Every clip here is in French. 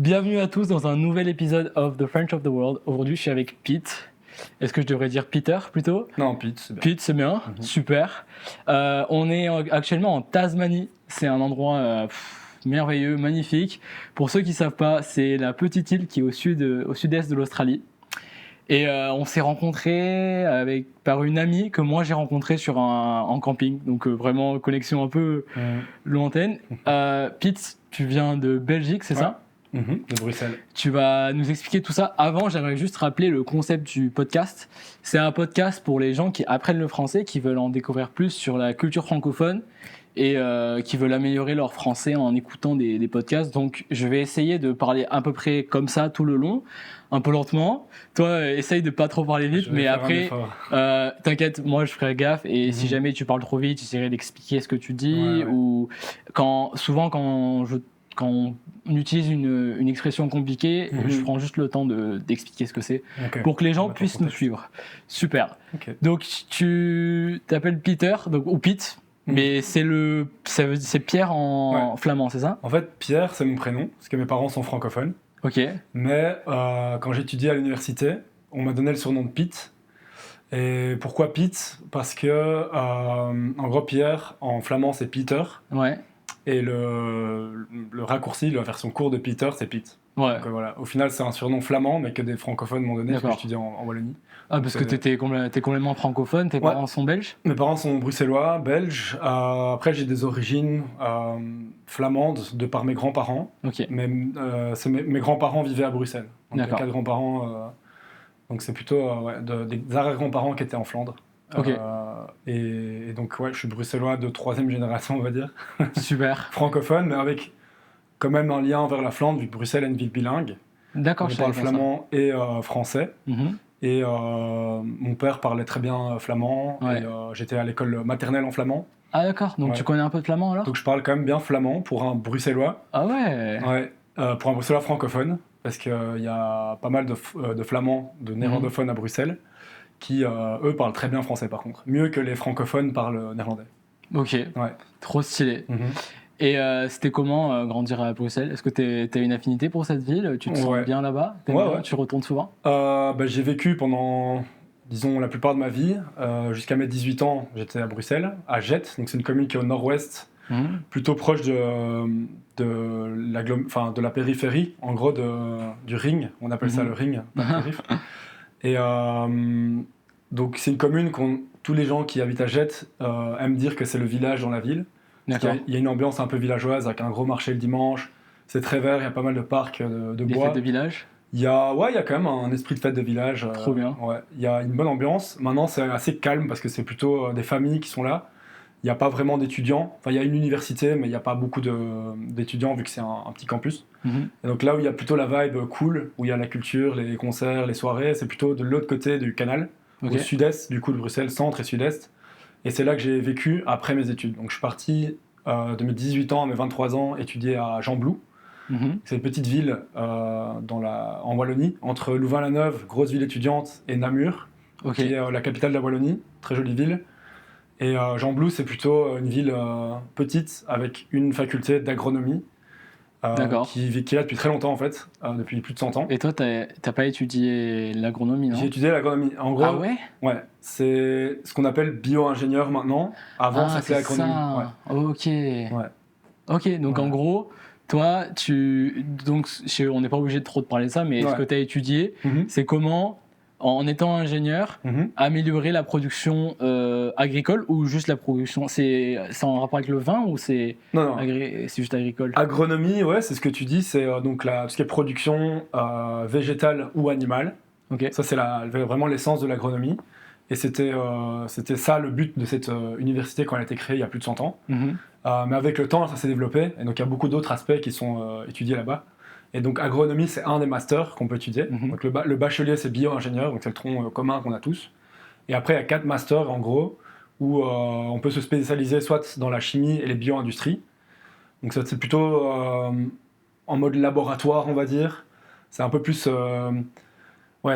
Bienvenue à tous dans un nouvel épisode of The French of the World. Aujourd'hui, je suis avec Pete. Est-ce que je devrais dire Peter plutôt ? Non, Pete, c'est bien. Pete, c'est bien, super. On est actuellement en Tasmanie. C'est un endroit merveilleux, magnifique. Pour ceux qui ne savent pas, c'est la petite île qui est au sud-est de l'Australie. Et on s'est rencontrés par une amie que moi j'ai rencontrée en camping. Donc vraiment connexion un peu lointaine. Pete, tu viens de Belgique, c'est ça ? De Bruxelles. Tu vas nous expliquer tout ça. Avant, j'aimerais juste rappeler le concept du podcast. C'est un podcast pour les gens qui apprennent le français, qui veulent en découvrir plus sur la culture francophone et qui veulent améliorer leur français en écoutant des podcasts. Donc, je vais essayer de parler à peu près comme ça tout le long, un peu lentement. Toi, essaye de pas trop parler vite, mais après, t'inquiète, moi je ferai gaffe. Et si jamais tu parles trop vite, j'essaierai d'expliquer ce que tu dis. Ou souvent quand on utilise une expression compliquée, je prends juste le temps d'expliquer ce que c'est pour que les gens puissent nous suivre. Super. Okay. Donc, tu t'appelles Peter, ou Pete, mais c'est Pierre en flamand, c'est ça ? En fait, Pierre, c'est mon prénom, parce que mes parents sont francophones. Ok. Mais quand j'étudiais à l'université, on m'a donné le surnom de Pete. Et pourquoi Pete ? Parce que, en gros, Pierre, en flamand, c'est Peter. Ouais. Et le raccourci, la version courte de Peter, c'est Pete. Ouais. Donc voilà, au final, c'est un surnom flamand, mais que des francophones m'ont donné, parce que j'étudiais en Wallonie. Ah, parce que t'es complètement francophone, tes parents sont belges ? Mes parents sont bruxellois, belges. Après, j'ai des origines flamandes de par mes grands-parents. Ok. Mais mes grands-parents vivaient à Bruxelles. Donc, il y a 4 grands-parents. Donc c'est plutôt des arrière-grands-parents qui étaient en Flandre. Ok. Et donc, je suis bruxellois de 3e génération, on va dire. Super. Francophone, mais avec quand même un lien vers la Flandre, vu que Bruxelles est une ville bilingue. D'accord, on parle flamand et français. Et mon père parlait très bien flamand. Et j'étais à l'école maternelle en flamand. Ah d'accord, donc tu connais un peu de flamand alors ? Donc je parle quand même bien flamand pour un bruxellois. Ah ouais. Pour un bruxellois francophone, parce qu'il y a pas mal de flamands, de néerlandophones à Bruxelles, qui, eux, parlent très bien français par contre. Mieux que les francophones parlent néerlandais. Ok, trop stylé. Et c'était comment grandir à Bruxelles ? Est-ce que tu as une affinité pour cette ville ? Tu te sens bien là-bas ? Tu retournes souvent ? J'ai vécu pendant, disons, la plupart de ma vie. Jusqu'à mes 18 ans, j'étais à Bruxelles, à Jette. Donc c'est une commune qui est au nord-ouest, plutôt proche de la périphérie, en gros du ring. On appelle ça le ring, pas le périph'. Et donc c'est une commune tous les gens qui habitent à Jette aiment dire que c'est le village dans la ville. Il y a une ambiance un peu villageoise avec un gros marché le dimanche. C'est très vert, il y a pas mal de parcs de bois. Des fêtes de village ? Il y a quand même un esprit de fête de village. Trop bien. Il y a une bonne ambiance. Maintenant, c'est assez calme parce que c'est plutôt des familles qui sont là. Il n'y a pas vraiment d'étudiants. Enfin, il y a une université, mais il n'y a pas beaucoup d'étudiants vu que c'est un petit campus. Et donc là où il y a plutôt la vibe cool, où il y a la culture, les concerts, les soirées, c'est plutôt de l'autre côté du canal, au sud-est du coup de Bruxelles, centre et sud-est. Et c'est là que j'ai vécu après mes études. Donc je suis parti de mes 18 ans à mes 23 ans étudier à Gembloux. C'est une petite ville en Wallonie, entre Louvain-la-Neuve, grosse ville étudiante, et Namur, qui est la capitale de la Wallonie, très jolie ville. Et Gembloux, c'est plutôt une ville petite avec une faculté d'agronomie qui est là depuis très longtemps en fait, depuis plus de 100 ans. Et toi, t'as pas étudié l'agronomie, non ? J'ai étudié l'agronomie. En gros, c'est ce qu'on appelle bio-ingénieur maintenant. Avant, c'était agronomie. Ok, donc en gros, toi, on n'est pas obligé de trop te parler de ça, mais ce que tu as étudié, c'est comment, en étant ingénieur, améliorer la production agricole ou juste la production ? C'est en rapport avec le vin ou c'est juste agricole ? Agronomie, c'est ce que tu dis, c'est donc tout ce qui est production végétale ou animale. Ça, c'est vraiment l'essence de l'agronomie. Et c'était ça le but de cette université quand elle a été créée il y a plus de 100 ans. Mais avec le temps, ça s'est développé. Et donc, il y a beaucoup d'autres aspects qui sont étudiés là-bas. Et donc, agronomie, c'est un des masters qu'on peut étudier. Donc, le bachelier, c'est bio-ingénieur, donc c'est le tronc commun qu'on a tous. Et après, il y a 4 masters, en gros, où on peut se spécialiser soit dans la chimie et les bio-industries. Donc, ça, c'est plutôt en mode laboratoire, on va dire. C'est un peu plus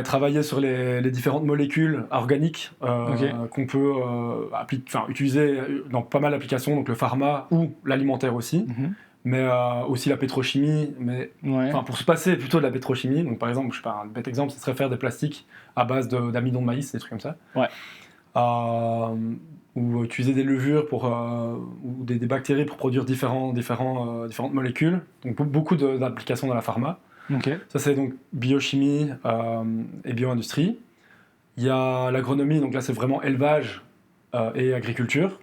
travailler sur les différentes molécules organiques qu'on peut utiliser dans pas mal d'applications, donc le pharma ou l'alimentaire aussi. mais aussi la pétrochimie. Mais pour se passer plutôt de la pétrochimie, donc par exemple, je sais pas, un bête exemple, ce serait faire des plastiques à base d'amidon de maïs, des trucs comme ça. Ou utiliser des levures ou des bactéries pour produire différentes molécules. Donc beaucoup d'applications dans la pharma. Ça c'est donc biochimie et bioindustrie. Il y a l'agronomie, donc là c'est vraiment élevage et agriculture,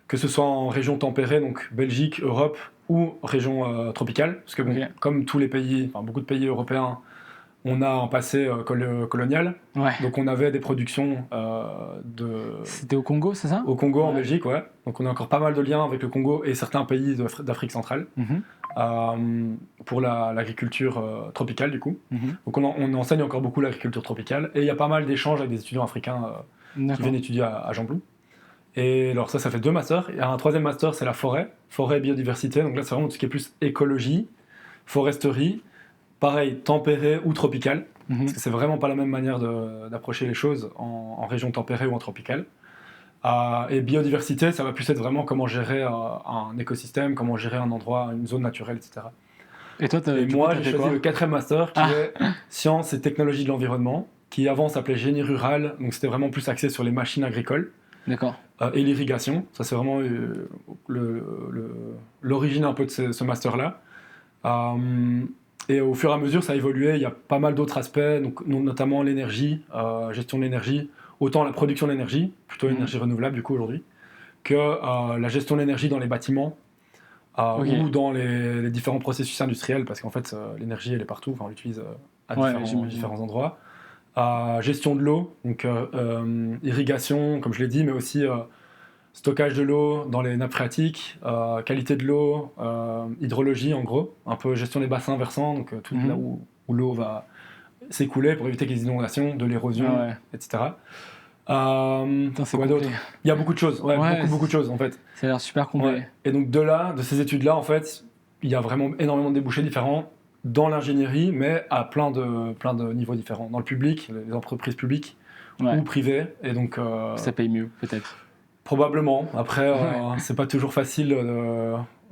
que ce soit en région tempérée, donc Belgique, Europe, ou région tropicale, parce que comme tous les pays, beaucoup de pays européens, on a un passé colonial, donc on avait des productions C'était au Congo, c'est ça ? Au Congo, en Belgique, ouais. Donc on a encore pas mal de liens avec le Congo et certains pays d'Afrique centrale pour l'agriculture tropicale, du coup. Donc on enseigne encore beaucoup l'agriculture tropicale et il y a pas mal d'échanges avec des étudiants africains qui viennent étudier à Gembloux. Et alors ça fait 2 masters. Il y a un 3e master, c'est la forêt et biodiversité. Donc là, c'est vraiment tout ce qui est plus écologie, foresterie, pareil, tempéré ou tropical, parce que c'est vraiment pas la même manière d'approcher les choses en région tempérée ou en tropicale. Et biodiversité, ça va plus être vraiment comment gérer un écosystème, comment gérer un endroit, une zone naturelle, etc. Et toi, moi, j'ai choisi le 4e master, qui est sciences et technologies de l'environnement, qui avant s'appelait génie rural, donc c'était vraiment plus axé sur les machines agricoles. D'accord. Et l'irrigation, ça c'est vraiment l'origine un peu de ce master-là. Et au fur et à mesure, ça a évolué. Il y a pas mal d'autres aspects, donc, notamment l'énergie, gestion de l'énergie, autant la production d'énergie, plutôt énergie renouvelable du coup aujourd'hui, que la gestion de l'énergie dans les bâtiments ou dans les différents processus industriels, parce qu'en fait l'énergie elle est partout, on l'utilise à différents endroits. Gestion de l'eau, donc irrigation, comme je l'ai dit, mais aussi stockage de l'eau dans les nappes phréatiques, qualité de l'eau, hydrologie en gros, un peu gestion des bassins versants, donc tout là où l'eau va s'écouler pour éviter qu'il y ait des inondations, de l'érosion, etc. Quoi d'autre ? Il y a beaucoup de choses, beaucoup de choses en fait. Ça a l'air super complet. Et donc de ces études-là, en fait, il y a vraiment énormément de débouchés différents dans l'ingénierie, mais à plein de niveaux différents. Dans le public, les entreprises publiques ou privées, et donc ça paye mieux peut-être. Probablement. Après, c'est pas toujours facile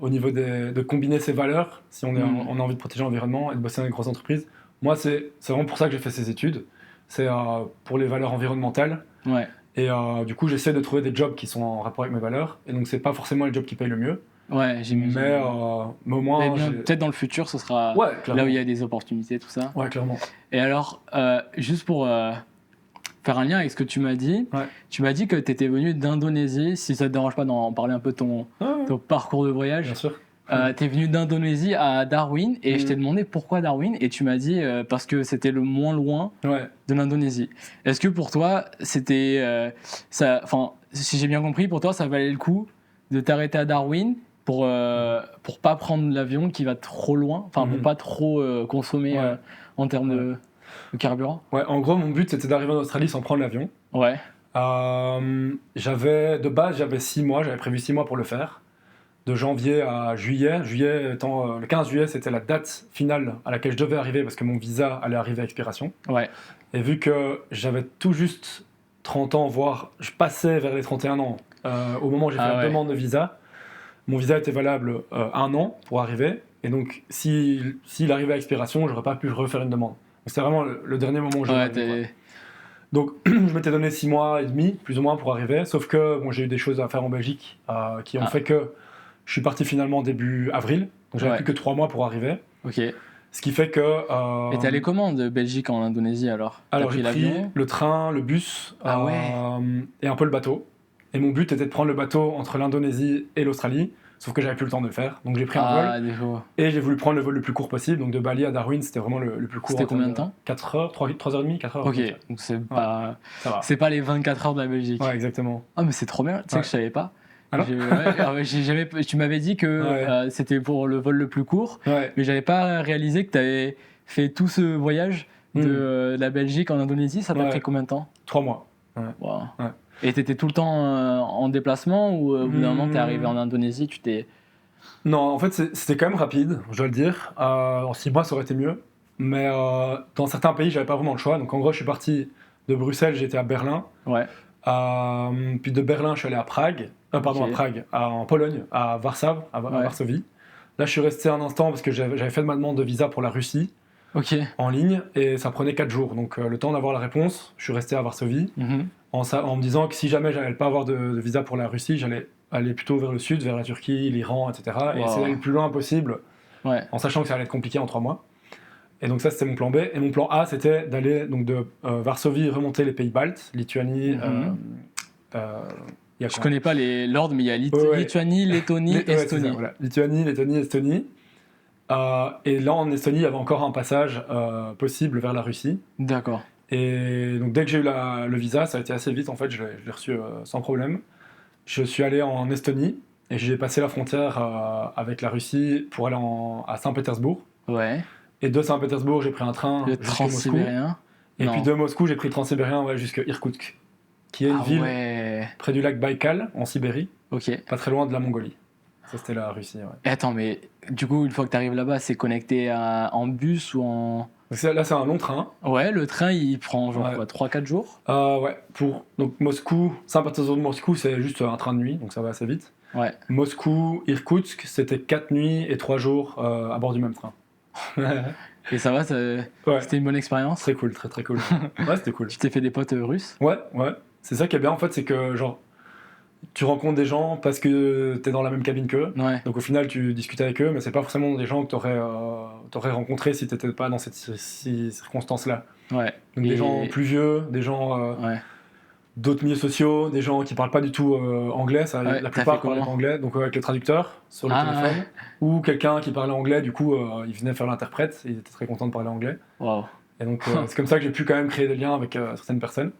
au niveau de combiner ces valeurs si on a envie de protéger l'environnement et de bosser dans des grosses entreprises. Moi, c'est vraiment pour ça que j'ai fait ces études. C'est pour les valeurs environnementales. Et du coup, j'essaie de trouver des jobs qui sont en rapport avec mes valeurs. Et donc, c'est pas forcément les jobs qui payent le mieux. J'imagine. Mais au moins. Peut-être dans le futur, ce sera là où il y a des opportunités, tout ça. Ouais, clairement. Et alors, juste pour faire un lien avec ce que tu m'as dit, tu m'as dit que tu étais venu d'Indonésie. Si ça te dérange pas d'en parler un peu de ton parcours de voyage. Bien sûr. Tu es venu d'Indonésie à Darwin et je t'ai demandé pourquoi Darwin et tu m'as dit parce que c'était le moins loin de l'Indonésie. Est-ce que pour toi, c'était. Si j'ai bien compris, pour toi, ça valait le coup de t'arrêter à Darwin pour pas prendre l'avion qui va trop loin, pour pas trop consommer en termes de carburant? En gros, mon but c'était d'arriver en Australie sans prendre l'avion. De base, j'avais 6 mois, j'avais prévu 6 mois pour le faire. De janvier à juillet. Juillet étant le 15 juillet, c'était la date finale à laquelle je devais arriver parce que mon visa allait arriver à expiration. Et vu que j'avais tout juste 30 ans, voire je passais vers les 31 ans, au moment où j'ai fait la demande de visa, mon visa était valable 1 an pour arriver. Et donc, s'il arrivait à expiration, j'aurais pas pu refaire une demande. C'était vraiment le dernier moment où j'arrivais. Donc, je m'étais donné 6 mois et demi, plus ou moins, pour arriver. Sauf que j'ai eu des choses à faire en Belgique qui ont fait que je suis parti finalement début avril. Donc, j'avais plus que 3 mois pour arriver. Ce qui fait que... Et t'es allé comment de Belgique en Indonésie alors ? Alors, j'ai pris le train, le bus et un peu le bateau. Et mon but était de prendre le bateau entre l'Indonésie et l'Australie. Sauf que j'avais plus le temps de le faire. Donc, j'ai pris un vol. Et j'ai voulu prendre le vol le plus court possible. Donc, de Bali à Darwin, c'était vraiment le plus court. C'était combien de temps ? 4 heures, 3h30, 4 heures. Ok, donc c'est pas les 24 heures de la Belgique. Ouais, exactement. Ah, mais c'est trop bien. Tu sais que je savais pas. Tu m'avais dit que c'était pour le vol le plus court, mais j'avais pas réalisé que tu avais fait tout ce voyage de la Belgique en Indonésie. Ça t'a pris combien de temps ? 3 mois. Et t'étais tout le temps en déplacement ou au bout d'un moment t'es arrivé en Indonésie, tu t'es... Non, en fait c'était quand même rapide, je dois le dire. En 6 mois ça aurait été mieux, mais dans certains pays j'avais pas vraiment le choix. Donc en gros je suis parti de Bruxelles, j'étais à Berlin. Puis de Berlin je suis allé à Prague. À Prague, en Pologne, à Varsovie. Là, je suis resté un instant parce que j'avais fait ma demande de visa pour la Russie en ligne et ça prenait 4 jours. Donc, le temps d'avoir la réponse, je suis resté à Varsovie en me disant que si jamais j'allais pas avoir de visa pour la Russie, j'allais aller plutôt vers le sud, vers la Turquie, l'Iran, etc. Et essayer d'aller le plus loin possible en sachant que ça allait être compliqué en 3 mois. Et donc ça, c'était mon plan B. Et mon plan A, c'était d'aller donc de Varsovie remonter les pays baltes, Lituanie... je connais pas l'ordre, mais il y a Lituanie, Lettonie, Estonie. Voilà. Lituanie, Lettonie, Estonie. Et là, en Estonie, il y avait encore un passage possible vers la Russie. D'accord. Et donc, dès que j'ai eu le visa, ça a été assez vite, en fait, je l'ai reçu sans problème. Je suis allé en Estonie et j'ai passé la frontière avec la Russie pour aller à Saint-Pétersbourg. Ouais. Et de Saint-Pétersbourg, j'ai pris un train jusqu'à Transsibérien. Et puis de Moscou, j'ai pris le Transsibérien jusqu'à Irkoutsk, qui est une ville près du lac Baïkal, en Sibérie, pas très loin de la Mongolie. Ça, c'était la Russie. Ouais. Et attends, mais du coup, une fois que tu arrives là-bas, c'est connecté en bus ou en... Là, c'est un long train. Ouais, le train, il prend genre 3-4 jours. Ouais, donc Moscou, Saint-Pétersbourg de Moscou, c'est juste un train de nuit, donc ça va assez vite. Ouais. Moscou, Irkoutsk, c'était 4 nuits et 3 jours à bord du même train. Et ça va, c'était une bonne expérience? Très cool, très très cool. Ouais, c'était cool. Tu t'es fait des potes russes? Ouais. C'est ça qui est bien en fait, c'est que genre tu rencontres des gens parce que t'es dans la même cabine qu'eux. Ouais. Donc au final, tu discutes avec eux, mais c'est pas forcément des gens que t'aurais rencontrés si t'étais pas dans ces circonstances-là. Ouais. Donc des gens plus vieux, des gens d'autres milieux sociaux, des gens qui parlent pas du tout anglais, la plupart parlaient pas anglais, donc avec le traducteur sur le téléphone, ou quelqu'un qui parlait anglais, du coup il venait faire l'interprète, il était très content de parler anglais. Wow. Et donc c'est comme ça que j'ai pu quand même créer des liens avec certaines personnes.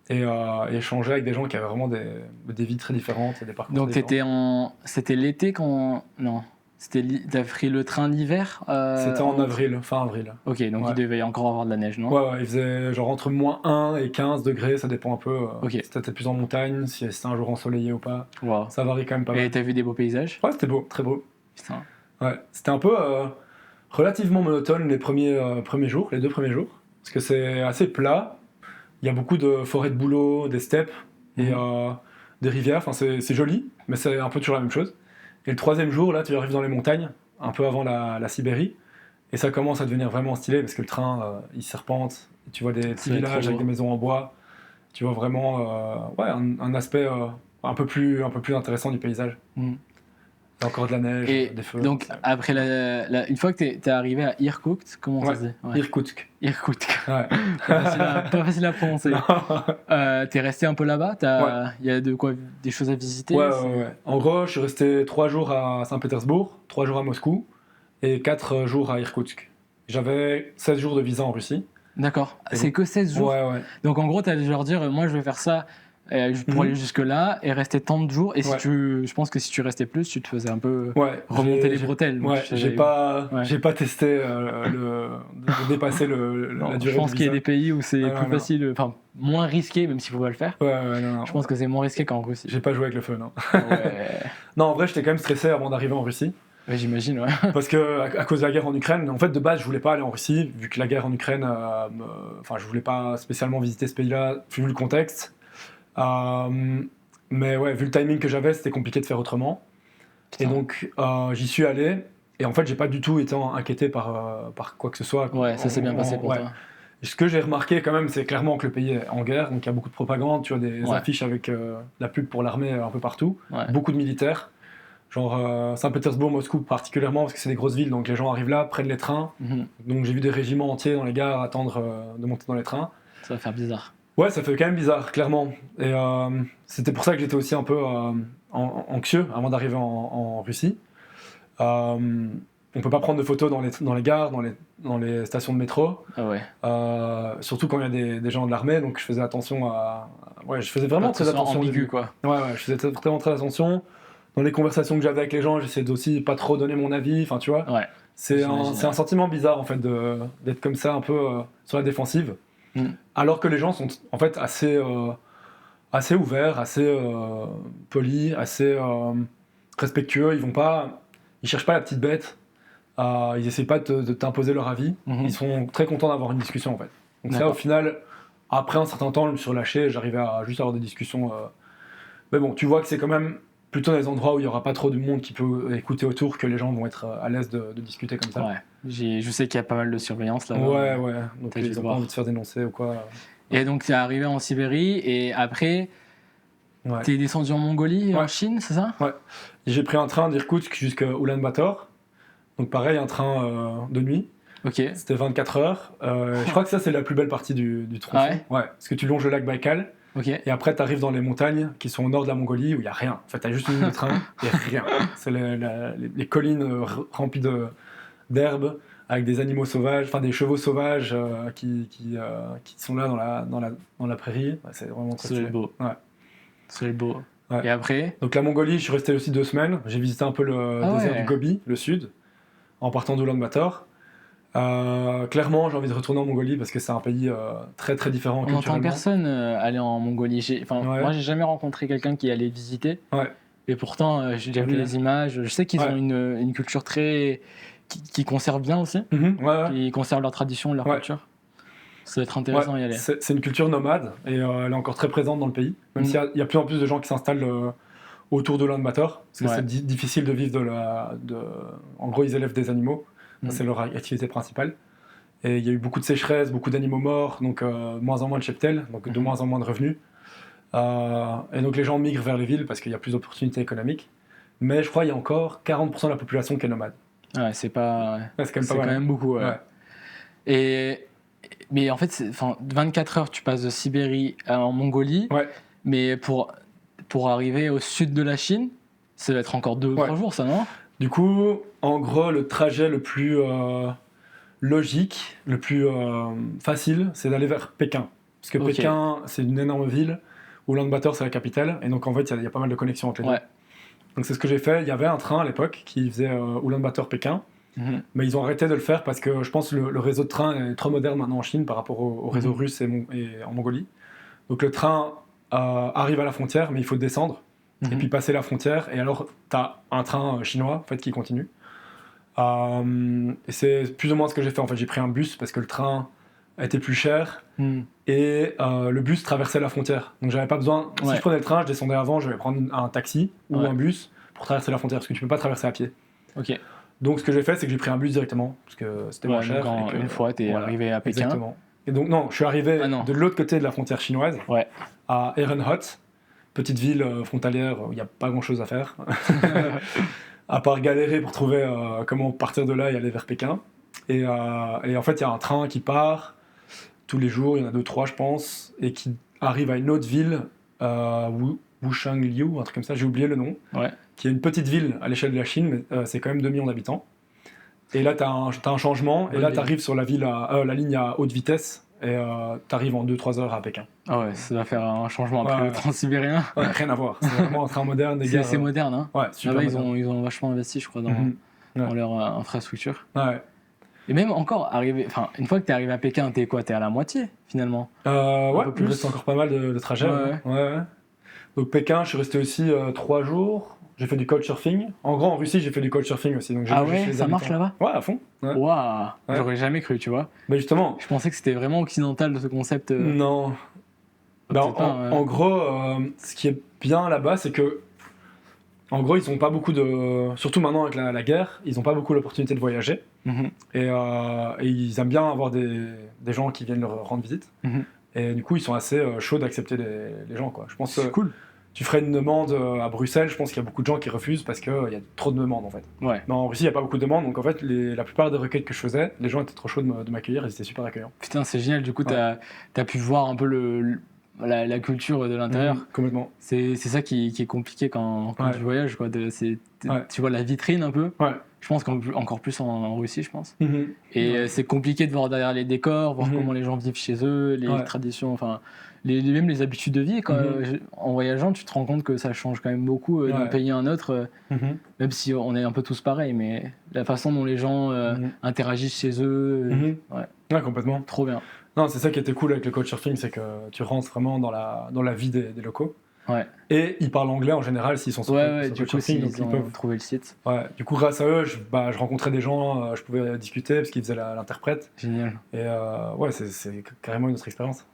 Et échanger avec des gens qui avaient vraiment des vies très différentes et des parcours différents. Donc c'était l'été quand... Non, t'as pris le train l'hiver C'était en avril, fin avril. Ok, donc il devait encore avoir de la neige, non? Ouais, il faisait genre entre moins 1 et 15 degrés, ça dépend un peu. Si t'étais plus en montagne, si c'était un jour ensoleillé ou pas. Wow. Ça varie quand même pas mal. Et t'as vu des beaux paysages? Ouais, c'était beau, très beau. Putain. Ouais, c'était un peu relativement monotone les premiers jours, les 2 premiers jours, parce que c'est assez plat. Il y a beaucoup de forêts de bouleaux, des steppes et des rivières. Enfin, c'est joli, mais c'est un peu toujours la même chose. Et le 3e jour, là, tu arrives dans les montagnes, un peu avant la Sibérie, et ça commence à devenir vraiment stylé parce que le train, il serpente. Et tu vois des petits villages avec des maisons en bois. Tu vois vraiment un aspect un peu plus intéressant du paysage. Il y a encore de la neige, des feux. Donc, après une fois que t'es arrivé à Irkoutsk, comment ça se dit? Irkoutsk. Irkoutsk. Ouais. Pas facile à prononcer. T'es resté un peu là-bas? Il y a des choses à visiter? Ouais. En gros, je suis resté 3 jours à Saint-Pétersbourg, 3 jours à Moscou et 4 jours à Irkoutsk. J'avais 16 jours de visa en Russie. D'accord. C'est que 16 jours? Ouais. Donc, en gros, t'as dû leur dire, moi, je vais faire ça pour aller jusque-là et rester tant de jours. Et je pense que si tu restais plus, tu te faisais un peu remonter les bretelles. Ouais, j'ai pas testé de dépasser la durée. Je pense qu'il y a des pays où c'est plus facile, enfin moins risqué, même s'il faut pas le faire. Non. Je pense que c'est moins risqué qu'en Russie. J'ai pas joué avec le feu, non. Non, en vrai, j'étais quand même stressé avant d'arriver en Russie. Ouais, j'imagine, ouais. Parce que à cause de la guerre en Ukraine, en fait, de base, je voulais pas aller en Russie, vu que la guerre en Ukraine, je voulais pas spécialement visiter ce pays-là, vu le contexte. Mais ouais, vu le timing que j'avais, c'était compliqué de faire autrement. Putain. Et donc, j'y suis allé. Et en fait, j'ai pas du tout été inquiété par quoi que ce soit. Ouais, ça s'est bien passé pour toi. Ce que j'ai remarqué quand même, c'est clairement que le pays est en guerre. Donc, il y a beaucoup de propagande. Tu vois des affiches avec la pub pour l'armée un peu partout. Ouais. Beaucoup de militaires. Genre Saint-Pétersbourg, Moscou particulièrement, parce que c'est des grosses villes. Donc, les gens arrivent là, prennent les trains. Donc, j'ai vu des régiments entiers dans les gares attendre de monter dans les trains. Ça va faire bizarre. Ouais, ça fait quand même bizarre, clairement. Et c'était pour ça que j'étais aussi un peu anxieux avant d'arriver en Russie. On peut pas prendre de photos dans les gares, dans les stations de métro. Ah ouais. Surtout quand il y a des gens de l'armée, donc je faisais attention je faisais vraiment très attention. Ambigu, quoi. Ouais, je faisais vraiment très attention. Dans les conversations que j'avais avec les gens, j'essayais aussi pas trop donner mon avis, enfin tu vois. Ouais. C'est un sentiment bizarre en fait d'être comme ça un peu sur la défensive. Alors que les gens sont en fait assez ouverts, assez polis, assez respectueux. Ils cherchent pas la petite bête. Ils essaient pas de t'imposer leur avis. Ils sont très contents d'avoir une discussion en fait. Donc ça, au final, après un certain temps, je me suis relâché. J'arrivais à juste avoir des discussions. Mais bon, tu vois que c'est quand même plutôt dans des endroits où il n'y aura pas trop de monde qui peut écouter autour, que les gens vont être à l'aise de discuter comme ça. Ouais. Je sais qu'il y a pas mal de surveillance là. Ouais. Donc ils n'ont pas envie de se faire dénoncer ou quoi. Et donc tu es arrivé en Sibérie et après tu es descendu en Mongolie, en Chine, c'est ça? Ouais. J'ai pris un train d'Irkoutsk jusqu'à Ulaanbaatar. Donc pareil, un train de nuit. Ok. C'était 24 heures. Je crois que ça, c'est la plus belle partie du tronçon. Ah ouais, parce que tu longes le lac Baïkal. Okay. Et après, tu arrives dans les montagnes qui sont au nord de la Mongolie où il n'y a rien. En fait, tu as juste une ligne de train et rien. C'est les collines remplies d'herbes avec des animaux sauvages, enfin des chevaux sauvages qui sont là dans la prairie. Ouais, c'est vraiment très stylé. C'est beau. Ouais. C'est beau. Ouais. Et après? Donc la Mongolie, je suis resté aussi 2 semaines. J'ai visité un peu le désert du Gobi, le sud, en partant d'Ulaanbaatar. Clairement, j'ai envie de retourner en Mongolie parce que c'est un pays très très différent culturellement. On n'entend personne aller en Mongolie. Moi, j'ai jamais rencontré quelqu'un qui allait visiter. Ouais. Et pourtant, j'ai déjà vu les images. Je sais qu'ils ont une culture très qui conserve bien aussi. Qui conserve leur tradition, leur culture. Ça va être intéressant d'y aller. C'est une culture nomade et elle est encore très présente dans le pays. Même s'il y a plus en plus de gens qui s'installent autour de l'Ulaanbaatar, parce que c'est difficile de vivre En gros, ils élèvent des animaux. C'est leur activité principale. Et il y a eu beaucoup de sécheresse, beaucoup d'animaux morts, donc moins en moins de cheptels, donc de moins en moins de revenus. Et donc les gens migrent vers les villes parce qu'il y a plus d'opportunités économiques. Mais je crois qu'il y a encore 40% de la population qui est nomade. Ouais, c'est pas... c'est quand même, quand même beaucoup. Mais en fait, 24 heures, tu passes de Sibérie en Mongolie. Mais pour arriver au sud de la Chine, ça va être encore 2 ou 3 jours, ça, non? Du coup, en gros, le trajet le plus logique, le plus facile, c'est d'aller vers Pékin. Parce que Pékin, c'est une énorme ville, Ulaanbaatar, c'est la capitale, et donc en fait, il y a pas mal de connexions entre les deux. Donc c'est ce que j'ai fait. Il y avait un train à l'époque qui faisait Ulaanbaatar-Pékin, mais ils ont arrêté de le faire parce que je pense que le réseau de train est trop moderne maintenant en Chine par rapport au réseau russe et en Mongolie. Donc le train arrive à la frontière, mais il faut descendre. Et puis passer la frontière, et alors tu as un train chinois en fait, qui continue. Et c'est plus ou moins ce que j'ai fait. En fait, j'ai pris un bus parce que le train était plus cher et le bus traversait la frontière. Donc j'avais pas besoin. Si je prenais le train, je descendais avant, je vais prendre un taxi ou un bus pour traverser la frontière parce que tu peux pas traverser à pied. Donc ce que j'ai fait, c'est que j'ai pris un bus directement parce que c'était moins cher. Donc une fois, tu es arrivé à Pékin. Exactement. Et donc non, je suis arrivé de l'autre côté de la frontière chinoise, à Ehrenhut. Petite ville frontalière où il n'y a pas grand chose à faire, à part galérer pour trouver comment partir de là et aller vers Pékin. Et en fait, il y a un train qui part tous les jours, il y en a 2-3 je pense, et qui arrive à une autre ville, Wushangliu, un truc comme ça, j'ai oublié le nom, qui est une petite ville à l'échelle de la Chine, mais c'est quand même 2 millions d'habitants. Et là, tu as un changement, et là, tu arrives sur la ligne à haute vitesse. Et t'arrives en 2-3 heures à Pékin. Ah ouais, ça va faire un changement après le transsibérien. Rien à voir, c'est vraiment un train moderne. C'est moderne, hein. Ouais, super moderne. Ils ont vachement investi, je crois, dans leur infrastructure. Et même encore, une fois que t'es arrivé à Pékin, t'es à la moitié, finalement? Il reste encore pas mal de trajets. Donc Pékin, je suis resté aussi 3 jours. J'ai fait du couchsurfing. En gros, en Russie, j'ai fait du couchsurfing aussi. Donc ça marche là-bas? Ouais, à fond. Waouh, j'aurais jamais cru, tu vois. Bah justement. Je pensais que c'était vraiment occidental, ce concept. Non. En gros, ce qui est bien là-bas, c'est que, en gros, ils n'ont pas beaucoup de... Surtout maintenant avec la guerre, ils n'ont pas beaucoup l'opportunité de voyager. Et ils aiment bien avoir des gens qui viennent leur rendre visite. Et du coup, ils sont assez chauds d'accepter les gens, quoi. Je pense. C'est cool. Tu ferais une demande à Bruxelles, je pense qu'il y a beaucoup de gens qui refusent parce qu'il y a trop de demandes en fait. Mais en Russie, il n'y a pas beaucoup de demandes, donc en fait, la plupart des requêtes que je faisais, les gens étaient trop chauds de m'accueillir, ils étaient super accueillants. Putain, c'est génial, du coup, t'as pu voir un peu la culture de l'intérieur. Complètement. C'est ça qui est compliqué quand tu voyages, quoi. Tu vois la vitrine un peu. Je pense qu'encore plus en Russie, je pense. Et c'est compliqué de voir derrière les décors, voir comment les gens vivent chez eux, les traditions, enfin... même les habitudes de vie, en voyageant, tu te rends compte que ça change quand même beaucoup d'un pays à un autre, même si on est un peu tous pareils, mais la façon dont les gens interagissent chez eux, complètement. Trop bien. Non, c'est ça qui était cool avec le couchsurfing, c'est que tu rentres vraiment dans la vie des locaux. Et ils parlent anglais en général s'ils sont sur couchsurfing, donc ils peuvent trouver le site. Du coup, grâce à eux, je rencontrais des gens, je pouvais discuter parce qu'ils faisaient l'interprète. Génial. Et c'est carrément une autre expérience.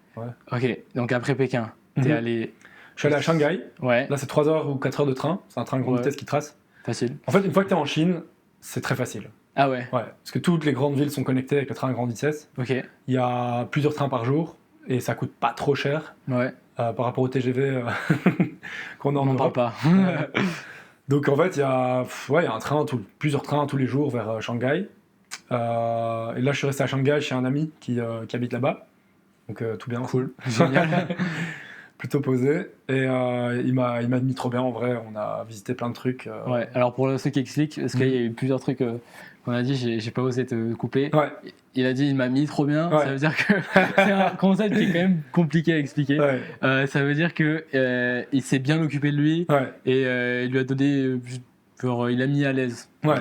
Ok, donc après Pékin, t'es allé Je suis allé à Shanghai. Ouais. Là, c'est 3 heures ou 4 heures de train. C'est un train grande vitesse qui trace. Facile. En fait, une fois que tu es en Chine, c'est très facile. Ah ouais. Parce que toutes les grandes villes sont connectées avec le train à grande vitesse. Ok. Il y a plusieurs trains par jour et ça coûte pas trop cher par rapport au TGV qu'on a en Europe. Pas. Donc en fait, il y a un train, plusieurs trains tous les jours vers Shanghai. Et là, je suis resté à Shanghai chez un ami qui habite là-bas. Donc tout bien. Cool. Génial. Plutôt posé. Et il m'a mis trop bien en vrai. On a visité plein de trucs. Ouais. Alors pour ceux qui expliquent, parce qu'il y a eu plusieurs trucs qu'on a dit, j'ai pas osé te couper. Ouais. Il a dit il m'a mis trop bien. Ouais. Ça veut dire que c'est un concept qui est quand même compliqué à expliquer. Ouais. Ça veut dire que il s'est bien occupé de lui et il lui a donné, il l'a mis à l'aise. Ouais.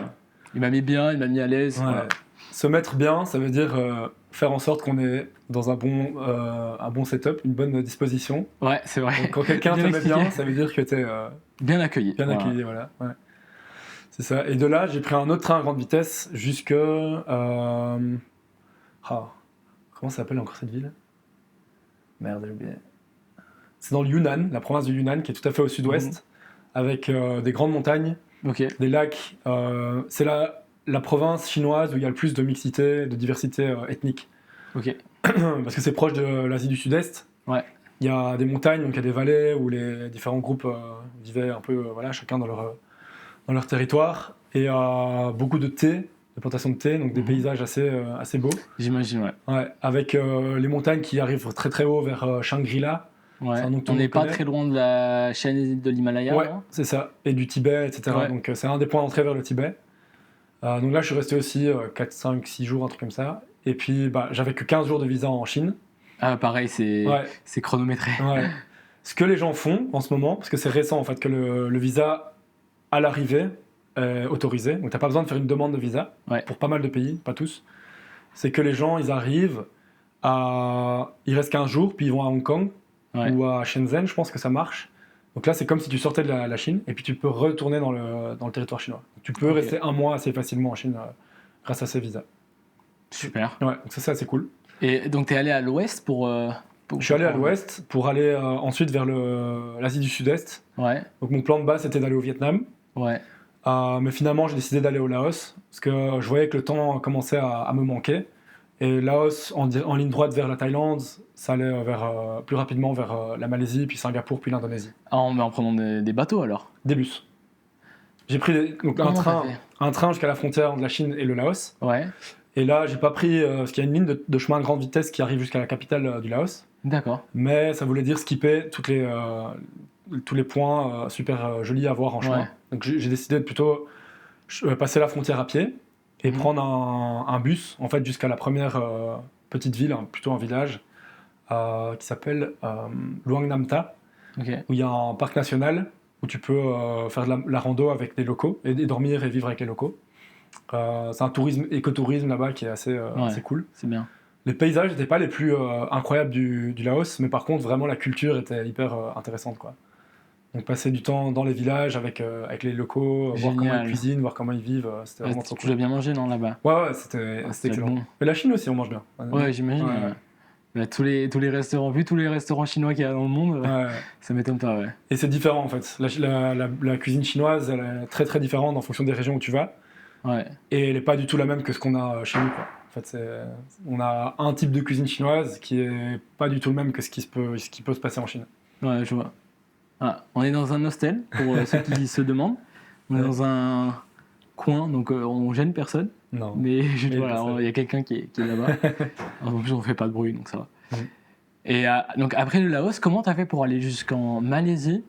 Il m'a mis bien, il m'a mis à l'aise. Ouais. Voilà. Se mettre bien, ça veut dire faire en sorte qu'on est dans un bon setup, une bonne disposition. Ouais, c'est vrai. Donc, quand quelqu'un te met bien, ça veut dire que tu es bien accueilli. Bien accueilli, voilà. Ouais. C'est ça. Et de là, j'ai pris un autre train à grande vitesse jusque... comment ça s'appelle encore cette ville ? Merde, j'ai oublié. C'est dans le Yunnan, la province du Yunnan, qui est tout à fait au sud-ouest, avec des grandes montagnes, des lacs. C'est la province chinoise où il y a le plus de mixité, de diversité ethnique. Ok. Parce que c'est proche de l'Asie du Sud-Est. Ouais. Il y a des montagnes, donc il y a des vallées où les différents groupes vivaient un peu, chacun dans leur territoire. Et beaucoup de thé, de plantations de thé, donc des paysages assez beaux. J'imagine, ouais. Avec les montagnes qui arrivent très très haut vers Shangri-La. Ouais. On n'est pas très loin de la chaîne de l'Himalaya. Ouais, c'est ça. Et du Tibet, etc. Ouais. Donc c'est un des points d'entrée vers le Tibet. Donc là, je suis resté aussi 4, 5, 6 jours, un truc comme ça. Et puis, j'avais que 15 jours de visa en Chine. Ah, pareil, c'est chronométré. Ouais. Ce que les gens font en ce moment, parce que c'est récent en fait, que le visa à l'arrivée est autorisé. Donc, tu n'as pas besoin de faire une demande de visa pour pas mal de pays, pas tous. C'est que les gens, ils arrivent ils restent 15 jours, puis ils vont à Hong Kong ou à Shenzhen, je pense que ça marche. Donc là, c'est comme si tu sortais de la Chine et puis tu peux retourner dans le territoire chinois. Tu peux rester un mois assez facilement en Chine grâce à ces visas. Super. Ouais, donc ça, c'est assez cool. Et donc, tu es allé à l'ouest pour je suis allé à l'ouest pour aller ensuite vers l'Asie du Sud-Est. Ouais. Donc mon plan de base, c'était d'aller au Vietnam. Ouais. Mais finalement, j'ai décidé d'aller au Laos parce que je voyais que le temps commençait à me manquer. Et Laos, en ligne droite vers la Thaïlande, ça allait plus rapidement vers la Malaisie, puis Singapour, puis l'Indonésie. Ah, mais en prenant des bateaux alors ? Des bus. J'ai pris un train jusqu'à la frontière de la Chine et le Laos. Ouais. Et là, j'ai pas pris... parce qu'il y a une ligne de chemin à grande vitesse qui arrive jusqu'à la capitale du Laos. D'accord. Mais ça voulait dire skipper tous les points super jolis à voir en chemin. Ouais. Donc j'ai décidé de plutôt passer la frontière à pied et prendre un bus en fait, jusqu'à la première petite ville, plutôt un village, qui s'appelle Luang Namta, où il y a un parc national où tu peux faire de la rando avec des locaux et dormir et vivre avec les locaux. C'est un écotourisme là-bas qui est assez cool. C'est bien. Les paysages n'étaient pas les plus incroyables du Laos, mais par contre, vraiment, la culture était hyper intéressante, quoi. Donc, passer du temps dans les villages avec les locaux, voir comment ils cuisinent, voir comment ils vivent, c'était vraiment trop cool. Tu as bien mangé, non, là-bas ? Ouais, c'était excellent. Bon. Mais la Chine aussi, on mange bien. Ouais, j'imagine. Ouais. Bah, tous les restaurants, tous les restaurants chinois qu'il y a dans le monde, ça m'étonne pas, ouais. Et c'est différent, en fait. La cuisine chinoise, elle est très, très différente en fonction des régions où tu vas. Ouais. Et elle n'est pas du tout la même que ce qu'on a chez nous, quoi. En fait, on a un type de cuisine chinoise qui est pas du tout le même que ce qui peut se passer en Chine. Ouais, je vois. Ah, on est dans un hostel, pour ceux qui se demandent. On est dans un coin, donc on gêne personne. Non. Mais voilà, il y a quelqu'un qui est là-bas. En plus, on fait pas de bruit, donc ça va. Et donc après le Laos, comment t'as fait pour aller jusqu'en Malaisie ?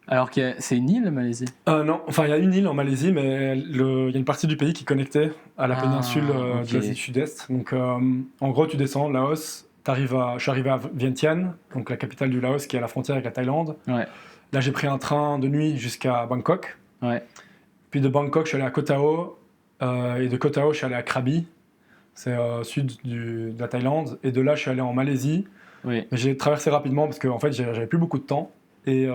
Alors que c'est une île, la Malaisie ? Non, enfin il y a une île en Malaisie, mais il y a une partie du pays qui est connectée à la péninsule de l'Asie du Sud-Est. Donc en gros, tu descends Laos, je suis arrivé à Vientiane, donc la capitale du Laos qui est à la frontière avec la Thaïlande. Ouais. Là, j'ai pris un train de nuit jusqu'à Bangkok. Ouais. Puis de Bangkok, je suis allé à Koh Tao, et de Koh Tao, je suis allé à Krabi, c'est sud de la Thaïlande. Et de là, je suis allé en Malaisie. Oui. Mais j'ai traversé rapidement parce qu'en fait, j'avais plus beaucoup de temps. Et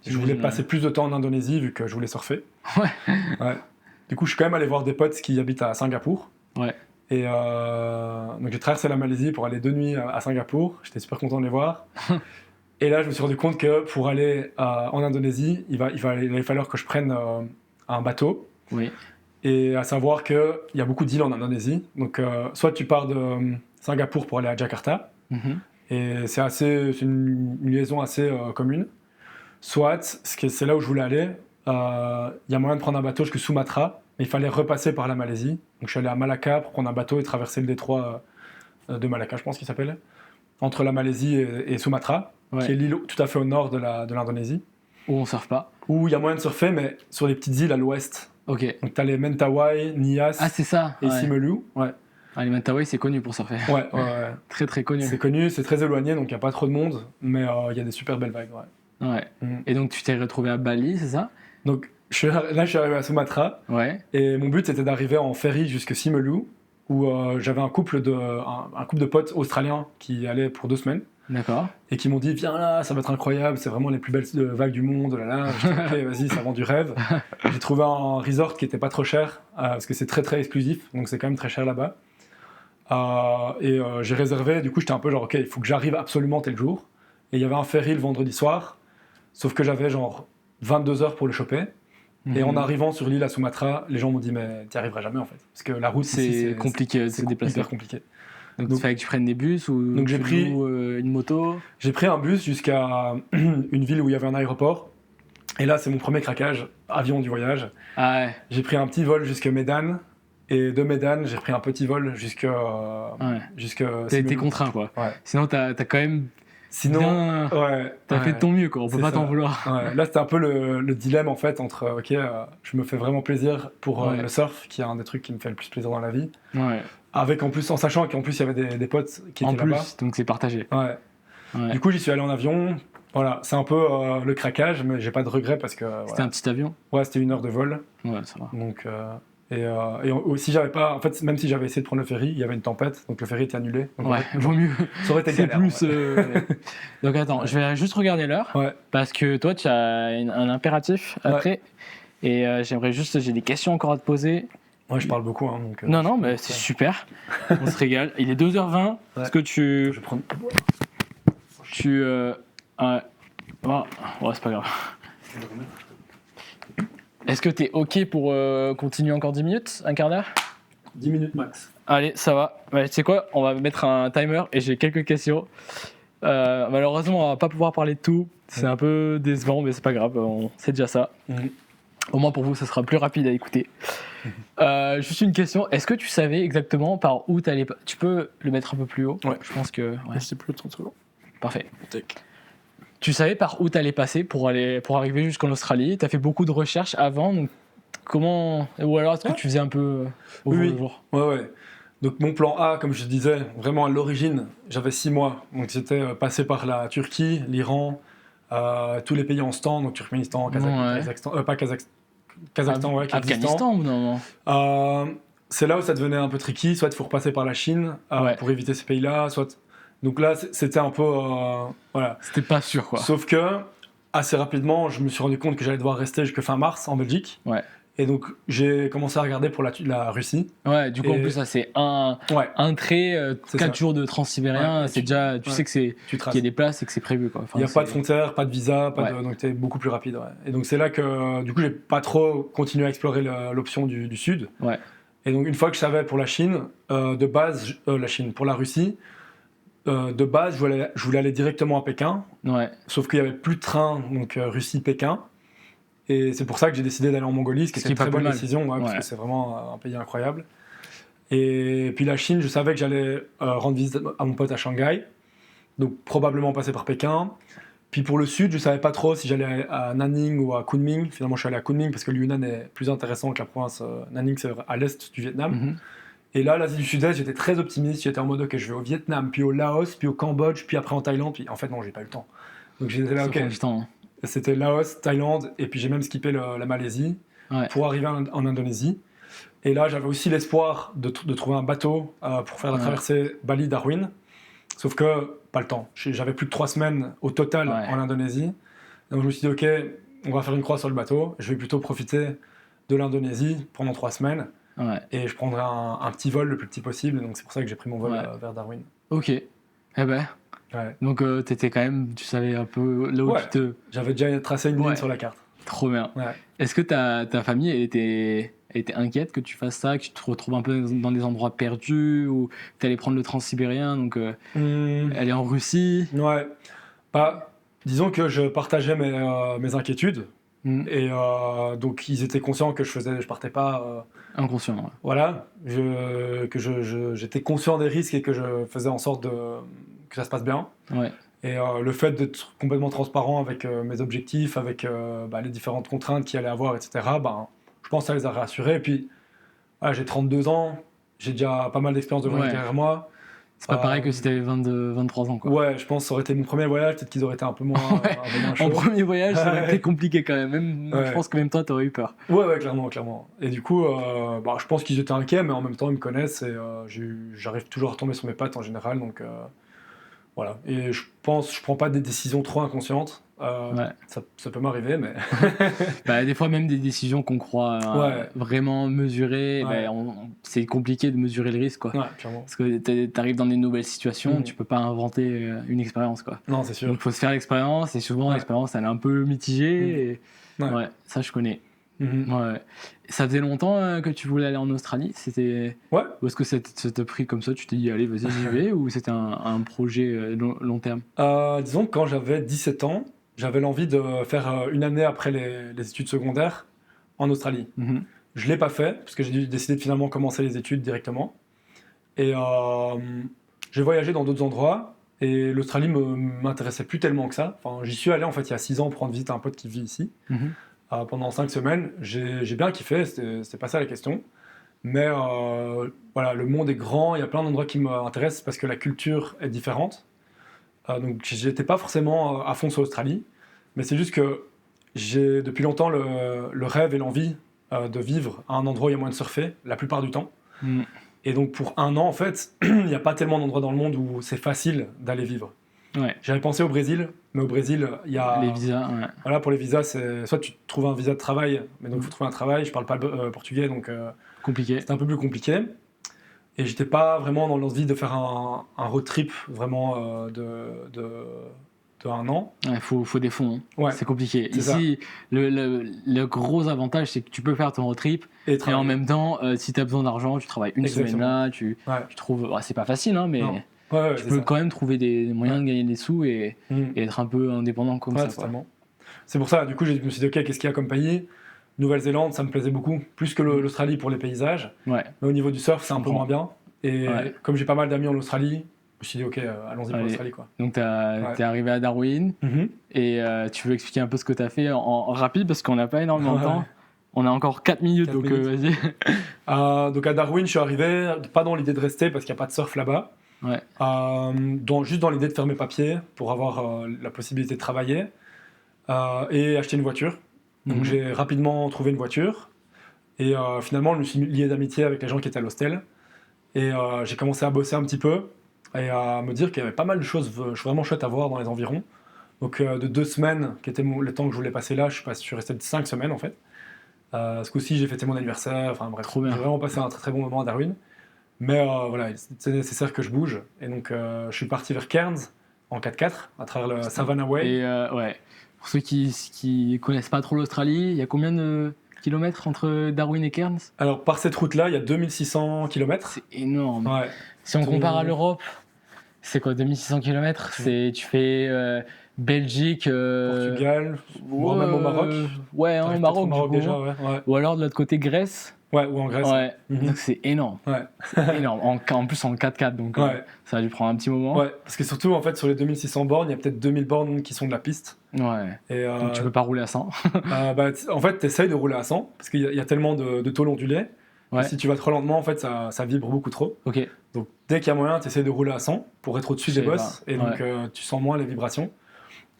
je voulais passer plus de temps en Indonésie vu que je voulais surfer. Ouais. Du coup, je suis quand même allé voir des potes qui habitent à Singapour. Ouais. Et donc, j'ai traversé la Malaisie pour aller 2 nuits à Singapour. J'étais super content de les voir. Et là, je me suis rendu compte que pour aller en Indonésie, il allait falloir que je prenne un bateau. Oui. Et à savoir qu'il y a beaucoup d'îles en Indonésie. Donc, soit tu pars de Singapour pour aller à Jakarta, et c'est une liaison assez commune. Soit, c'est là où je voulais aller, il y a moyen de prendre un bateau jusqu'à Sumatra, mais il fallait repasser par la Malaisie. Donc, je suis allé à Malacca pour prendre un bateau et traverser le détroit de Malacca, je pense qu'il s'appelle, entre la Malaisie et Sumatra, qui est l'île tout à fait au nord de l'Indonésie. Où on surfe pas. Où il y a moyen de surfer, mais sur les petites îles à l'ouest. Ok. Donc, tu as les Mentawai, Nias c'est ça, et Simeulue. Ouais. Les Mentawai, c'est connu pour surfer. Ouais. Très, très connu. C'est connu, c'est très éloigné, donc il n'y a pas trop de monde, mais il y a des super belles vagues. Ouais. Et donc, tu t'es retrouvé à Bali, c'est ça? Donc, je suis arrivé à Sumatra, et mon but, c'était d'arriver en ferry jusqu'à Simeulue, où j'avais un couple de potes australiens qui allaient pour 2 semaines. D'accord. Et qui m'ont dit, viens là, ça va être incroyable, c'est vraiment les plus belles vagues du monde, là. J'ai dit, ok, vas-y, ça vend du rêve. J'ai trouvé un resort qui était pas trop cher, parce que c'est très très exclusif, donc c'est quand même très cher là-bas. J'ai réservé, du coup j'étais un peu genre, ok, il faut que j'arrive absolument tel jour. Et il y avait un ferry le vendredi soir, sauf que j'avais genre 22 heures pour le choper. Et en arrivant sur l'île à Sumatra, les gens m'ont dit, mais t'y arriveras jamais en fait. Parce que la route c'est compliqué de se déplacer. Hyper compliqué. Donc il fallait que tu prennes des bus ou donc j'ai pris une moto. J'ai pris un bus jusqu'à une ville où il y avait un aéroport. Et là, c'est mon premier craquage, avion du voyage. J'ai pris un petit vol jusqu'à Medan. Et de Medan, j'ai pris un petit vol jusqu'à... T'as été contraint, quoi. Ouais. Sinon, t'as quand même... Sinon, t'as fait de ton mieux, quoi. On peut pas t'en vouloir. Là, c'était un peu le dilemme, en fait, entre, ok, je me fais vraiment plaisir pour le surf, qui est un des trucs qui me fait le plus plaisir dans la vie. Avec, en sachant qu'en plus, il y avait des potes qui étaient là-bas. Donc c'est partagé. Du coup, j'y suis allé en avion. Voilà, c'est un peu le craquage, mais j'ai pas de regrets parce que... C'était un petit avion? Ouais, c'était 1 heure de vol. Ouais, ça va. Donc... si j'avais pas, en fait, même si j'avais essayé de prendre le ferry, il y avait une tempête, donc le ferry était annulé. Donc vaut mieux. Ça aurait été galère. Plus. Donc attends, je vais juste regarder l'heure, parce que toi, tu as un impératif après, et j'ai des questions encore à te poser. Ouais, je parle beaucoup. Donc, non, mais c'est super. On se régale. Il est 2h20. Est-ce que tu... Je prends... c'est pas grave. Est-ce que t'es ok pour continuer encore 10 minutes, un quart d'heure? 10 minutes max. Allez, ça va. Tu sais quoi, on va mettre un timer et j'ai quelques questions. Malheureusement, on va pas pouvoir parler de tout. C'est un peu décevant, mais c'est pas grave, c'est déjà ça. Au moins pour vous, ça sera plus rapide à écouter. Juste une question, est-ce que tu savais exactement par où t'allais... Tu peux le mettre un peu plus haut? Ouais. Je pense que... Je sais plus 30 secondes. Parfait. Tu savais par où t'allais passer pour arriver jusqu'en Australie? T'as fait beaucoup de recherches avant, donc comment... Ou alors est-ce que tu faisais un peu au jour le jour? Ouais. Donc mon plan A, comme je disais, vraiment à l'origine, j'avais 6 mois. Donc c'était passer par la Turquie, l'Iran, tous les pays en stand, donc Turkménistan, Kazakhstan, Kazakhstan, Kyrgyzstan. Afghanistan ou non? C'est là où ça devenait un peu tricky, soit il faut repasser par la Chine pour éviter ces pays-là, soit... Donc là, c'était un peu... voilà. C'était pas sûr, quoi. Sauf que, assez rapidement, je me suis rendu compte que j'allais devoir rester jusqu'à fin mars en Belgique. Et donc, j'ai commencé à regarder pour la Russie. Du coup, en plus, ça, c'est un trait, 4 jours de transsibérien. C'est déjà... Tu sais qu'il y a des places et que c'est prévu, quoi. Il n'y a pas de frontières, pas de visa, donc c'était beaucoup plus rapide. Et donc, c'est là que, du coup, j'ai pas trop continué à explorer l'option du Sud. Et donc, une fois que je savais pour la Chine, de base, pour la Russie, de base, je voulais aller directement à Pékin, sauf qu'il n'y avait plus de train, donc Russie-Pékin. Et c'est pour ça que j'ai décidé d'aller en Mongolie, ce qui était une très bonne décision, parce que c'est vraiment un pays incroyable. Et puis la Chine, je savais que j'allais rendre visite à mon pote à Shanghai, donc probablement passer par Pékin. Puis pour le sud, je ne savais pas trop si j'allais à Nanning ou à Kunming. Finalement, je suis allé à Kunming parce que le Yunnan est plus intéressant que la province Nanning, c'est à l'est du Vietnam. Et là, l'Asie du Sud-Est, j'étais très optimiste. J'étais en mode, ok, je vais au Vietnam, puis au Laos, puis au Cambodge, puis après en Thaïlande. Puis en fait, non, j'ai pas eu le temps. Donc j'étais là, ok. C'était Laos, Thaïlande, et puis j'ai même skippé la Malaisie pour arriver en Indonésie. Et là, j'avais aussi l'espoir de trouver un bateau pour faire la traversée Bali-Darwin. Sauf que, pas le temps. J'avais plus de 3 semaines au total en Indonésie. Donc je me suis dit, ok, on va faire une croix sur le bateau. Je vais plutôt profiter de l'Indonésie pendant 3 semaines. Et je prendrai un petit vol le plus petit possible, donc c'est pour ça que j'ai pris mon vol vers Darwin. Ok. Eh ben, Ouais. Donc t'étais quand même, tu savais un peu là où tu te... J'avais déjà tracé une ligne sur la carte. Trop bien. Ouais. Est-ce que ta famille elle était inquiète que tu fasses ça, que tu te retrouves un peu dans des endroits perdus, ou tu allais prendre le transsibérien, donc aller en Russie? Ouais. Bah, disons que je partageais mes inquiétudes. Et donc ils étaient conscients que je partais pas inconscient. Ouais. Voilà, j'étais conscient des risques et que je faisais en sorte que ça se passe bien. Ouais. Et le fait d'être complètement transparent avec mes objectifs, avec les différentes contraintes qu'il allait avoir, etc. Je pense que ça les a rassurés. Et puis j'ai 32 ans, j'ai déjà pas mal d'expérience de voyage derrière moi. C'est pas pareil que si t'avais 23 ans, quoi. Ouais, je pense que ça aurait été mon premier voyage, peut-être qu'ils auraient été un peu moins chauds. En premier voyage, ça aurait été compliqué quand même. Je pense que même toi, t'aurais eu peur. Ouais, clairement. Et du coup, je pense qu'ils étaient inquiets, mais en même temps, ils me connaissent et j'arrive toujours à retomber sur mes pattes en général, donc voilà. Et je pense que je prends pas des décisions trop inconscientes. Ça peut m'arriver, mais... des fois, même des décisions qu'on croit vraiment mesurées, c'est compliqué de mesurer le risque, quoi. Ouais, clairement. Parce que t'arrives dans des nouvelles situations, tu peux pas inventer une expérience, quoi. Non, c'est sûr. Donc, il faut se faire l'expérience, et souvent, l'expérience, elle est un peu mitigée. Et... ça, je connais. Ouais. Ça faisait longtemps que tu voulais aller en Australie? C'était... Ouais. Ou est-ce que ça t'a pris comme ça, tu t'es dit allez vas-y j'y vais, ou c'était un projet long terme? Disons que quand j'avais 17 ans, j'avais l'envie de faire une année après les études secondaires en Australie. Je l'ai pas fait parce que j'ai décidé de finalement commencer les études directement. Et j'ai voyagé dans d'autres endroits et l'Australie m'intéressait plus tellement que ça. Enfin, j'y suis allé en fait il y a 6 ans pour rendre visite à un pote qui vit ici. Pendant 5 semaines, j'ai bien kiffé, c'était pas ça la question. Mais le monde est grand, il y a plein d'endroits qui m'intéressent parce que la culture est différente. Donc j'étais pas forcément à fond sur l'Australie, mais c'est juste que j'ai depuis longtemps le rêve et l'envie de vivre à un endroit où il y a moyen de surfer, la plupart du temps. Et donc pour 1 an, en fait, il n'y a pas tellement d'endroits dans le monde où c'est facile d'aller vivre. Ouais. J'avais pensé au Brésil, mais au Brésil, il y a... Les visas, ouais. Voilà, pour les visas, c'est soit tu trouves un visa de travail, mais donc il faut trouver un travail, je parle pas portugais, donc compliqué. C'était un peu plus compliqué. Et j'étais pas vraiment dans l'envie de faire un road trip vraiment de 1 an. Il faut des fonds, ouais. C'est compliqué. Ici, le gros avantage, c'est que tu peux faire ton road trip, et en même temps, si tu as besoin d'argent, tu travailles une semaine là, tu trouves... c'est pas facile, hein, mais... tu peux quand même trouver des moyens de gagner des sous et être un peu indépendant comme ça. Totalement. C'est pour ça, du coup, je me suis dit, ok, qu'est-ce qu'il y a comme pays? Nouvelle-Zélande, ça me plaisait beaucoup, plus que l'Australie pour les paysages. Mais au niveau du surf, c'est un peu moins bien. Et comme j'ai pas mal d'amis en Australie, je me suis dit, ok, allons-y pour l'Australie, quoi. Donc, t'es arrivé à Darwin, et tu veux expliquer un peu ce que t'as fait en rapide, parce qu'on n'a pas énormément de temps. On a encore 4 minutes, donc vas-y. Donc à Darwin, je suis arrivé, pas dans l'idée de rester, parce qu'il n'y a pas de surf là-bas. Juste dans l'idée de faire mes papiers pour avoir la possibilité de travailler et acheter une voiture. Donc j'ai rapidement trouvé une voiture et finalement je me suis lié d'amitié avec les gens qui étaient à l'hostel et j'ai commencé à bosser un petit peu et à me dire qu'il y avait pas mal de choses vraiment chouettes à voir dans les environs. Donc de 2 semaines, qui était le temps que je voulais passer là, je suis resté de 5 semaines en fait. Ce coup-ci j'ai fêté mon anniversaire, enfin bref, j'ai vraiment passé un très très bon moment à Darwin. Mais c'est nécessaire que je bouge. Et donc, je suis parti vers Cairns en 4x4 à travers le Savannah Way. Et pour ceux qui connaissent pas trop l'Australie, il y a combien de kilomètres entre Darwin et Cairns? Alors, par cette route-là, il y a 2600 km. C'est énorme. Si on compare à l'Europe, c'est quoi 2600 km? Tu fais Belgique, Portugal, ou même au Maroc. Au Maroc, Maroc déjà, Ou alors de l'autre côté, Grèce. Ou en Grèce. Donc c'est énorme. Énorme. En plus en 4x4, donc ça va lui prendre un petit moment. Parce que surtout, en fait, sur les 2600 bornes, il y a peut-être 2000 bornes qui sont de la piste. Et donc tu peux pas rouler à 100. En fait, tu essayes de rouler à 100, parce qu'il y a tellement de tôles ondulées. Si tu vas trop lentement, en fait, ça vibre beaucoup trop. Donc dès qu'il y a moyen, tu essaies de rouler à 100 pour être au-dessus des bosses, et donc tu sens moins les vibrations.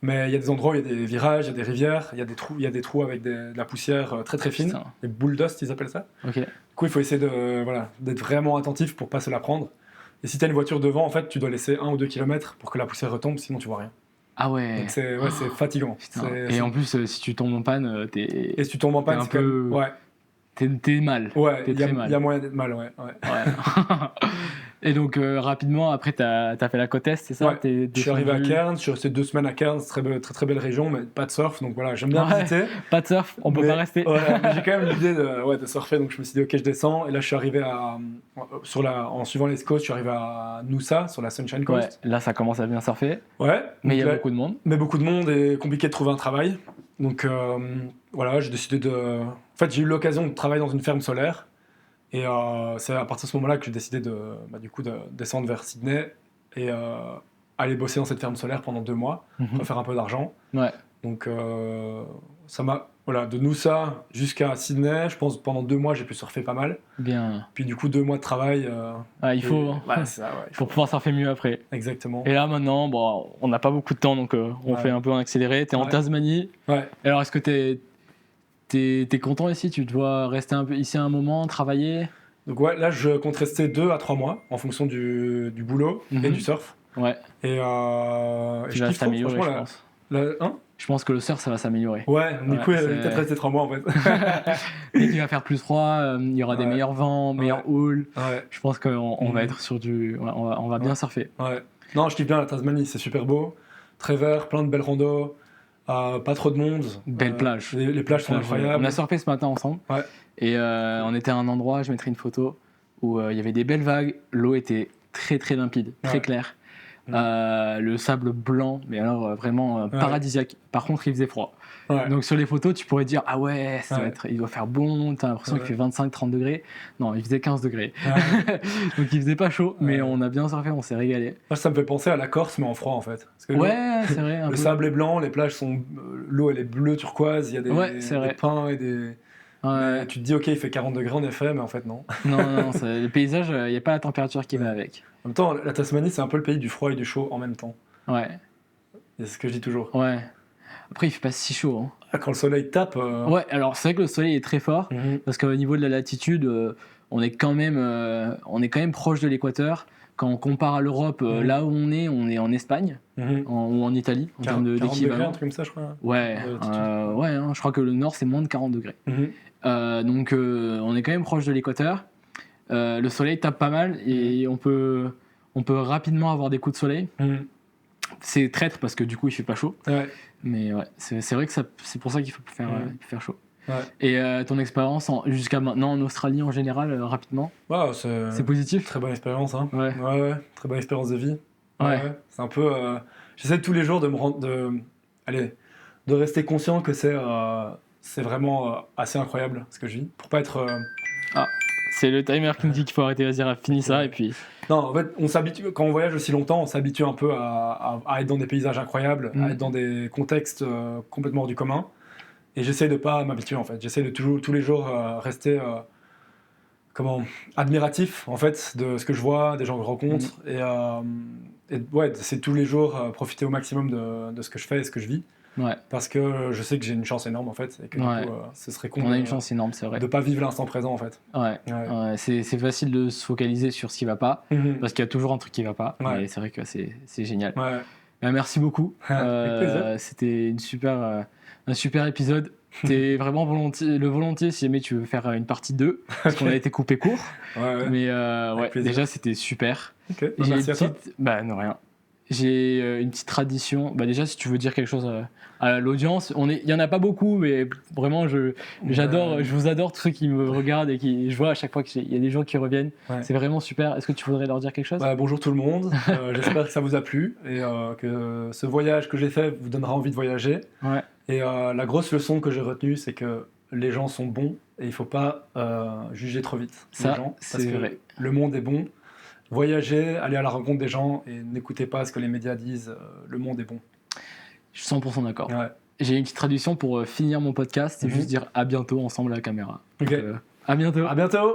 Mais il y a des endroits où il y a des virages, il y a des rivières, il y a des trous avec de la poussière très très fine, des boules dust, ils appellent ça. Du coup, il faut essayer d'être vraiment attentif pour pas se la prendre. Et si tu as une voiture devant, en fait, tu dois laisser 1 ou 2 km pour que la poussière retombe, sinon tu vois rien. Ah ouais. Donc c'est fatigant. Et en plus, si tu tombes en panne, Et si tu tombes en panne, c'est t'es mal. Il y a moyen d'être mal, Et donc, rapidement, après, t'as fait la côte Est, c'est ça? Je suis arrivé à Cairns, je suis resté 2 semaines à Cairns, très belle région, mais pas de surf, donc voilà, j'aime bien visiter. Pas de surf, on peut pas rester. Mais j'ai quand même l'idée de surfer, donc je me suis dit, ok, je descends, et là, je suis arrivé en suivant les côtes, je suis arrivé à Noosa, sur la Sunshine Coast. Ouais, là, ça commence à bien surfer. Ouais. Mais il y a beaucoup de monde. Mais beaucoup de monde, et compliqué de trouver un travail. Donc, voilà, j'ai décidé En fait, j'ai eu l'occasion de travailler dans une ferme solaire. Et c'est à partir de ce moment-là que j'ai décidé de descendre vers Sydney et aller bosser dans cette ferme solaire pendant 2 mois pour faire un peu d'argent. Ouais. Donc ça m'a de Noosa jusqu'à Sydney, je pense pendant 2 mois j'ai pu surfer pas mal. Bien. Puis du coup 2 mois de travail. Il faut. Pour pouvoir surfer mieux après. Exactement. Et là maintenant, bon, on n'a pas beaucoup de temps donc on fait un peu en accéléré. T'es en Tasmanie. Ouais. Alors est-ce que t'es content ici? Tu dois rester un peu ici un moment, travailler? Donc ouais, là je compte rester 2 à 3 mois en fonction du boulot et du surf. Ouais. Et tu vas t'améliorer, je pense. Je pense que le surf ça va s'améliorer. Ouais, du coup il va peut-être rester 3 mois en fait. Dès qu'il va faire plus froid, il y aura des meilleurs vents, meilleurs hauls. Ouais. Je pense qu'on va être sur du... on va bien surfer. Ouais. Non, je kiffe bien la Tasmanie, c'est super beau. Très vert, plein de belles randos. Pas trop de monde. Belle plage. Les plages sont incroyables. On a surfé ce matin ensemble. Ouais. Et on était à un endroit, je mettrai une photo, où il y avait des belles vagues. L'eau était très très limpide, très claire. Le sable blanc, mais alors vraiment paradisiaque. Par contre, il faisait froid. Ouais. Donc sur les photos, tu pourrais dire ah ouais, il doit faire bon, t'as l'impression qu'il fait 25-30 degrés. Non, il faisait 15 degrés. Donc il faisait pas chaud, mais on a bien surfé, on s'est régalé. Moi, ça me fait penser à la Corse, mais en froid en fait. Parce que c'est vrai. Le sable est blanc, les plages sont. L'eau elle est bleue turquoise, il y a des pins et des. Ouais. Tu te dis ok, il fait 40 degrés en effet, mais en fait non. Non, le paysage, il n'y a pas la température qui va avec. En même temps, la Tasmanie c'est un peu le pays du froid et du chaud en même temps. Ouais. C'est ce que je dis toujours. Ouais. Après, il fait pas si chaud. Hein. Quand le soleil tape. Ouais, alors c'est vrai que le soleil est très fort, parce qu'au niveau de la latitude, on est quand même proche de l'équateur. Quand on compare à l'Europe, là où on est en Espagne ou en Italie, en termes d'équivalent. Un truc comme ça, je crois. Ouais, je crois que le nord c'est moins de 40 degrés. Donc on est quand même proche de l'équateur. Le soleil tape pas mal et on peut rapidement avoir des coups de soleil. C'est traître parce que du coup il fait pas chaud. Ouais. Mais ouais, c'est vrai que c'est pour ça qu'il faut faire chaud. Ouais. Et ton expérience jusqu'à maintenant en Australie en général, rapidement, c'est positif? Très bonne expérience, hein. Ouais. Très bonne expérience de vie. Ouais. C'est un peu. J'essaie tous les jours de rester conscient que c'est vraiment assez incroyable ce que je vis. Pour pas être. C'est le timer qui me dit qu'il faut arrêter, vas-y, finis ça et puis. Non, en fait, on s'habitue, quand on voyage aussi longtemps, on s'habitue un peu à être dans des paysages incroyables, à être dans des contextes complètement hors du commun. Et j'essaie de pas m'habituer en fait. J'essaie de tous les jours rester admiratif en fait de ce que je vois, des gens que je rencontre. Et c'est tous les jours profiter au maximum de ce que je fais et ce que je vis. Ouais. Parce que je sais que j'ai une chance énorme en fait. Et que du coup, ce serait con. On a une chance énorme, c'est vrai. De pas vivre l'instant présent en fait. Ouais. C'est facile de se focaliser sur ce qui va pas. Parce qu'il y a toujours un truc qui va pas. Et c'est vrai que c'est génial. Ouais. Merci beaucoup. C'était un super épisode. T'es vraiment volontier si jamais tu veux faire une partie 2 parce qu'on a été coupé court. Mais déjà c'était super. Okay. Merci à toi. Non, rien. J'ai une petite tradition. Déjà, si tu veux dire quelque chose à l'audience, il y en a pas beaucoup, mais vraiment, je vous adore tous ceux qui me regardent et qui je vois à chaque fois qu'il y a des gens qui reviennent. Ouais. C'est vraiment super. Est-ce que tu voudrais leur dire quelque chose? Bonjour tout le monde. J'espère que ça vous a plu et que ce voyage que j'ai fait vous donnera envie de voyager. Ouais. Et la grosse leçon que j'ai retenue, c'est que les gens sont bons et il faut pas juger trop vite les gens, parce que vrai. Le monde est bon. Voyagez, allez à la rencontre des gens et n'écoutez pas ce que les médias disent, le monde est bon. Je suis 100% d'accord. Ouais. J'ai une petite traduction pour finir mon podcast, c'est juste dire à bientôt ensemble à la caméra. Ok. Donc, à bientôt. À bientôt.